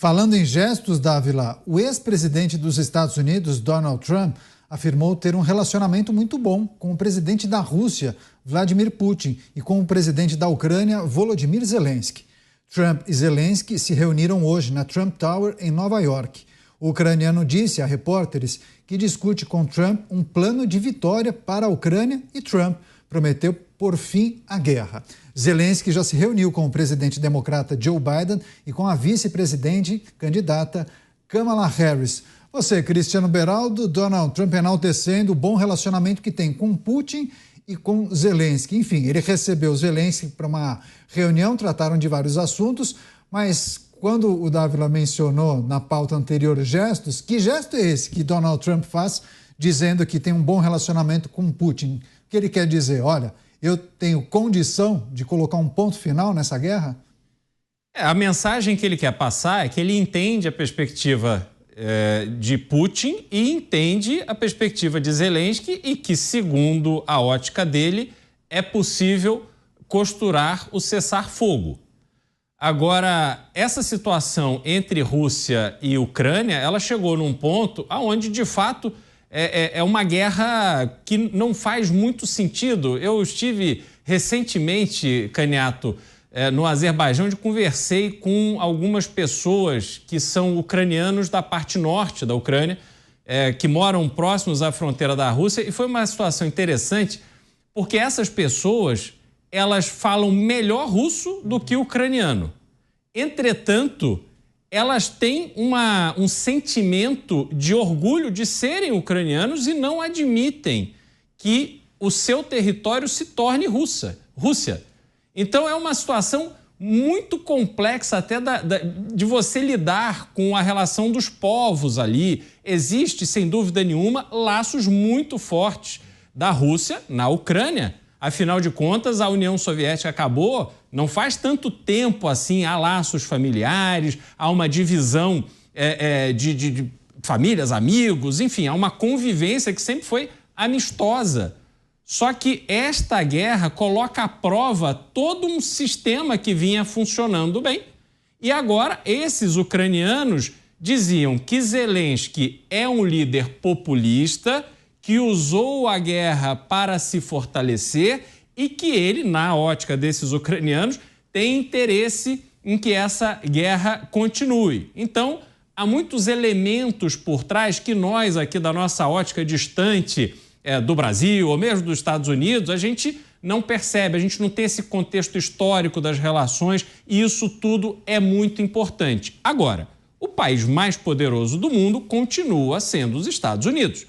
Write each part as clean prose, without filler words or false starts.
Falando em gestos, Dávila, o ex-presidente dos Estados Unidos, Donald Trump, afirmou ter um relacionamento muito bom com o presidente da Rússia, Vladimir Putin, e com o presidente da Ucrânia, Volodymyr Zelensky. Trump e Zelensky se reuniram hoje na Trump Tower, em Nova York. O ucraniano disse a repórteres que discute com Trump um plano de vitória para a Ucrânia e Trump prometeu pôr fim à guerra. Zelensky já se reuniu com o presidente democrata Joe Biden e com a vice-presidente candidata Kamala Harris. Você, Cristiano Beraldo, Donald Trump enaltecendo o bom relacionamento que tem com Putin e com Zelensky. Enfim, ele recebeu Zelensky para uma reunião, trataram de vários assuntos, mas quando o Dávila mencionou na pauta anterior gestos, que gesto é esse que Donald Trump faz dizendo que tem um bom relacionamento com Putin? O que ele quer dizer? Olha, eu tenho condição de colocar um ponto final nessa guerra? A mensagem que ele quer passar é que ele entende a perspectiva de Putin e entende a perspectiva de Zelensky e que, segundo a ótica dele, é possível costurar o cessar-fogo. Agora, essa situação entre Rússia e Ucrânia, ela chegou num ponto onde, de fato, é uma guerra que não faz muito sentido. Eu estive recentemente, Caniato, no Azerbaijão, onde conversei com algumas pessoas que são ucranianos da parte norte da Ucrânia, que moram próximos à fronteira da Rússia, e foi uma situação interessante, porque essas pessoas, elas falam melhor russo do que ucraniano. Entretanto, elas têm um sentimento de orgulho de serem ucranianos e não admitem que o seu território se torne Rússia. Então é uma situação muito complexa até de você lidar com a relação dos povos ali. Existe, sem dúvida nenhuma, laços muito fortes da Rússia na Ucrânia. Afinal de contas, a União Soviética acabou não faz tanto tempo assim, há laços familiares, há uma divisão de famílias, amigos, enfim, há uma convivência que sempre foi amistosa. Só que esta guerra coloca à prova todo um sistema que vinha funcionando bem. E agora esses ucranianos diziam que Zelensky é um líder populista, que usou a guerra para se fortalecer e que ele, na ótica desses ucranianos, tem interesse em que essa guerra continue. Então, há muitos elementos por trás que nós, aqui da nossa ótica distante do Brasil ou mesmo dos Estados Unidos, a gente não percebe, a gente não tem esse contexto histórico das relações e isso tudo é muito importante. Agora, o país mais poderoso do mundo continua sendo os Estados Unidos.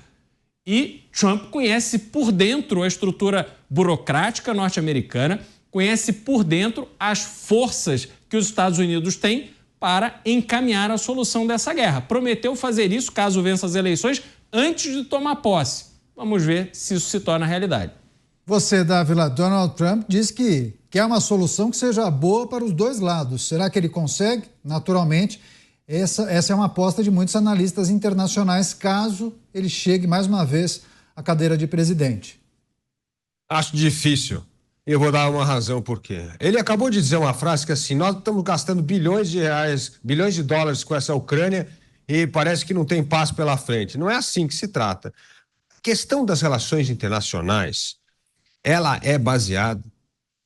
E Trump conhece por dentro a estrutura burocrática norte-americana, conhece por dentro as forças que os Estados Unidos têm para encaminhar a solução dessa guerra. Prometeu fazer isso, caso vença as eleições, antes de tomar posse. Vamos ver se isso se torna realidade. Você, Dávila, Donald Trump diz que quer uma solução que seja boa para os dois lados. Será que ele consegue? Naturalmente, essa é uma aposta de muitos analistas internacionais, caso ele chegue mais uma vez à cadeira de presidente. Acho difícil. Eu vou dar uma razão por quê. Ele acabou de dizer uma frase que assim, nós estamos gastando bilhões de reais, bilhões de dólares com essa Ucrânia e parece que não tem paz pela frente. Não é assim que se trata. A questão das relações internacionais, ela é baseada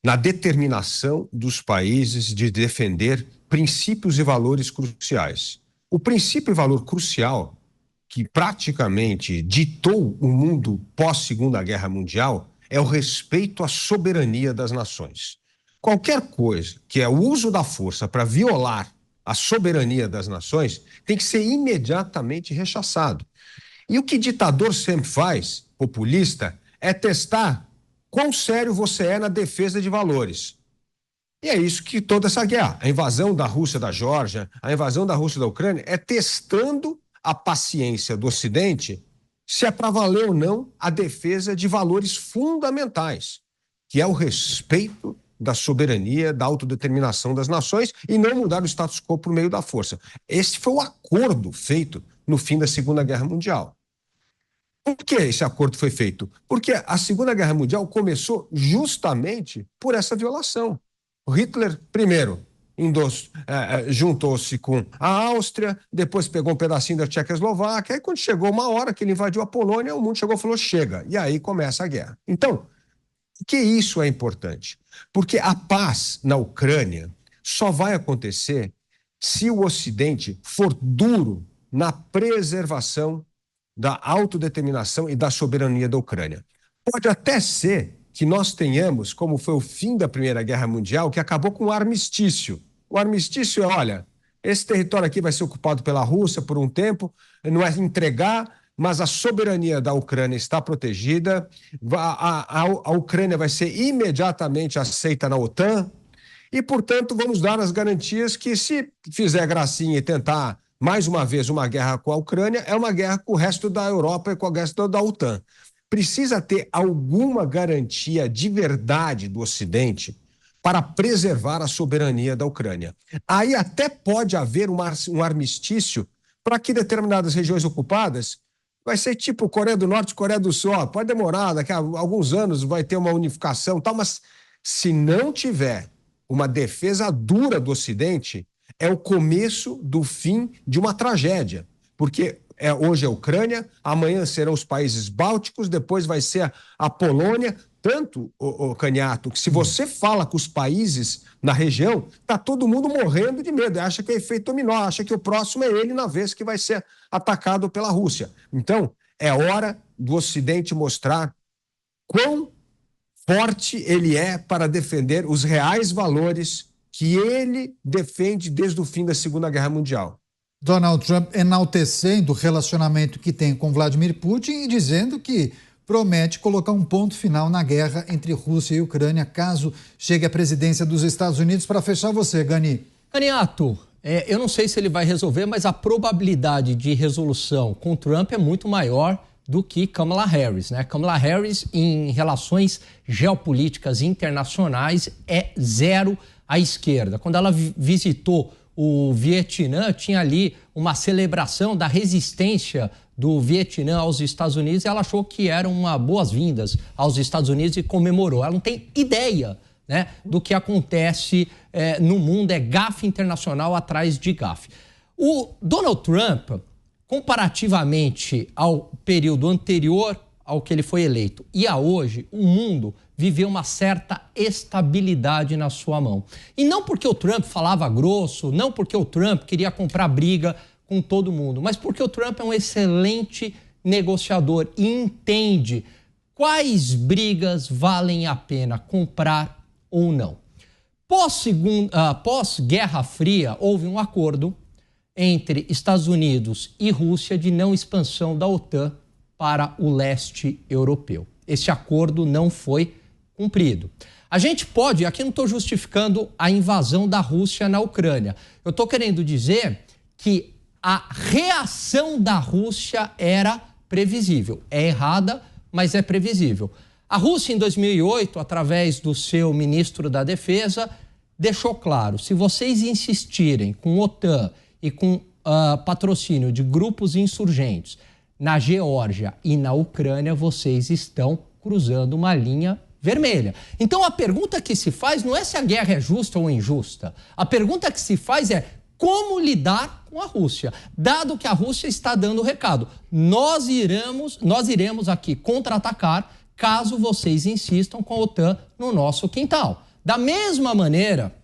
na determinação dos países de defender princípios e valores cruciais. O princípio e valor crucial que praticamente ditou o mundo pós-Segunda Guerra Mundial é o respeito à soberania das nações. Qualquer coisa que é o uso da força para violar a soberania das nações tem que ser imediatamente rechaçado. E o que ditador sempre faz, populista, é testar quão sério você é na defesa de valores. E é isso que toda essa guerra, a invasão da Rússia da Geórgia, a invasão da Rússia da Ucrânia, é testando a paciência do Ocidente se é para valer ou não a defesa de valores fundamentais, que é o respeito da soberania, da autodeterminação das nações e não mudar o status quo por meio da força. Esse foi o acordo feito no fim da Segunda Guerra Mundial. Por que esse acordo foi feito? Porque a Segunda Guerra Mundial começou justamente por essa violação. Hitler, primeiro, juntou-se com a Áustria, depois pegou um pedacinho da Tchecoslováquia, aí quando chegou uma hora que ele invadiu a Polônia, o mundo chegou e falou, chega, e aí começa a guerra. Então, por que isso é importante? Porque a paz na Ucrânia só vai acontecer se o Ocidente for duro na preservação da autodeterminação e da soberania da Ucrânia. Pode até ser que nós tenhamos, como foi o fim da Primeira Guerra Mundial, que acabou com o armistício. O armistício é, olha, esse território aqui vai ser ocupado pela Rússia por um tempo, não é entregar, mas a soberania da Ucrânia está protegida, a Ucrânia vai ser imediatamente aceita na OTAN e, portanto, vamos dar as garantias que, se fizer gracinha e tentar mais uma vez uma guerra com a Ucrânia, é uma guerra com o resto da Europa e com o resto da OTAN. Precisa ter alguma garantia de verdade do Ocidente para preservar a soberania da Ucrânia. Aí até pode haver um armistício para que determinadas regiões ocupadas vai ser tipo Coreia do Norte e Coreia do Sul. Pode demorar, daqui a alguns anos vai ter uma unificação, tal, mas se não tiver uma defesa dura do Ocidente, é o começo do fim de uma tragédia, porque hoje é a Ucrânia, amanhã serão os países bálticos, depois vai ser a Polônia, tanto, Caniato, que se você fala com os países na região, está todo mundo morrendo de medo, acha que é efeito dominó, acha que o próximo é ele na vez que vai ser atacado pela Rússia. Então, é hora do Ocidente mostrar quão forte ele é para defender os reais valores que ele defende desde o fim da Segunda Guerra Mundial. Donald Trump enaltecendo o relacionamento que tem com Vladimir Putin e dizendo que promete colocar um ponto final na guerra entre Rússia e Ucrânia, caso chegue à presidência dos Estados Unidos. Para fechar você, Gani. Caniato, eu não sei se ele vai resolver, mas a probabilidade de resolução com Trump é muito maior do que Kamala Harris, né? Kamala Harris, em relações geopolíticas internacionais, é zero à esquerda. Quando ela visitou o Vietnã, tinha ali uma celebração da resistência do Vietnã aos Estados Unidos, e ela achou que eram uma boas-vindas aos Estados Unidos e comemorou. Ela não tem ideia, né, do que acontece no mundo, é gafe internacional atrás de gafe. O Donald Trump, comparativamente ao período anterior ao que ele foi eleito e a hoje, o mundo viveu uma certa estabilidade na sua mão. E não porque o Trump falava grosso, não porque o Trump queria comprar briga com todo mundo, mas porque o Trump é um excelente negociador e entende quais brigas valem a pena comprar ou não. Pós-Guerra Fria, houve um acordo entre Estados Unidos e Rússia de não expansão da OTAN para o leste europeu. Esse acordo não foi cumprido. A gente pode, aqui não estou justificando a invasão da Rússia na Ucrânia, eu estou querendo dizer que a reação da Rússia era previsível. É errada, mas é previsível. A Rússia, em 2008, através do seu ministro da Defesa, deixou claro, se vocês insistirem com OTAN e com patrocínio de grupos insurgentes na Geórgia e na Ucrânia, vocês estão cruzando uma linha vermelha. Então a pergunta que se faz não é se a guerra é justa ou injusta. A pergunta que se faz é como lidar com a Rússia, dado que a Rússia está dando o recado. Nós iremos aqui contra-atacar caso vocês insistam com a OTAN no nosso quintal. Da mesma maneira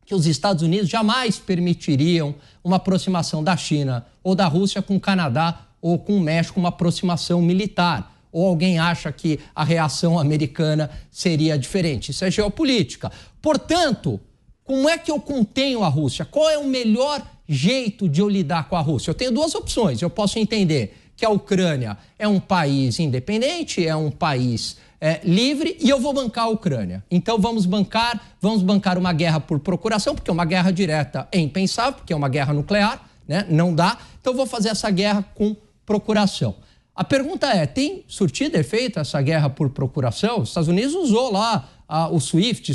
que os Estados Unidos jamais permitiriam uma aproximação da China ou da Rússia com o Canadá ou com o México, uma aproximação militar. Ou alguém acha que a reação americana seria diferente? Isso é geopolítica. Portanto, como é que eu contenho a Rússia? Qual é o melhor jeito de eu lidar com a Rússia? Eu tenho duas opções. Eu posso entender que a Ucrânia é um país independente, é um país livre, e eu vou bancar a Ucrânia. Então vamos bancar uma guerra por procuração, porque uma guerra direta é impensável, porque é uma guerra nuclear, né? Não dá. Então eu vou fazer essa guerra com procuração. A pergunta é, tem surtido efeito essa guerra por procuração? Os Estados Unidos usou lá o SWIFT,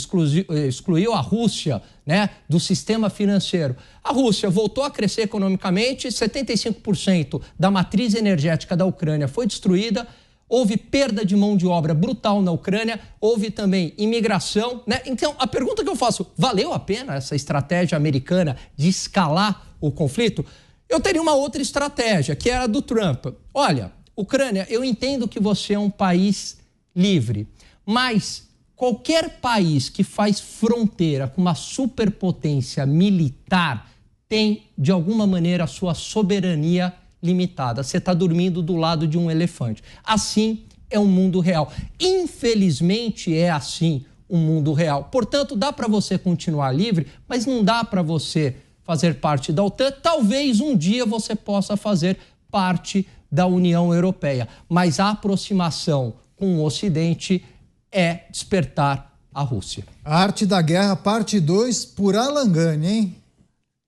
excluiu a Rússia, né, do sistema financeiro. A Rússia voltou a crescer economicamente, 75% da matriz energética da Ucrânia foi destruída, houve perda de mão de obra brutal na Ucrânia, houve também imigração, né? Então, a pergunta que eu faço, valeu a pena essa estratégia americana de escalar o conflito? Eu teria uma outra estratégia, que era a do Trump. Olha, Ucrânia, eu entendo que você é um país livre, mas qualquer país que faz fronteira com uma superpotência militar tem, de alguma maneira, a sua soberania limitada. Você está dormindo do lado de um elefante. Assim é o mundo real. Infelizmente é assim o mundo real. Portanto, dá para você continuar livre, mas não dá para você fazer parte da OTAN. Talvez um dia você possa fazer parte da União Europeia. Mas a aproximação com o Ocidente é despertar a Rússia. A Arte da Guerra, parte 2, por Alan Gani, hein?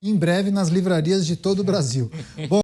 Em breve nas livrarias de todo o Brasil. Bom,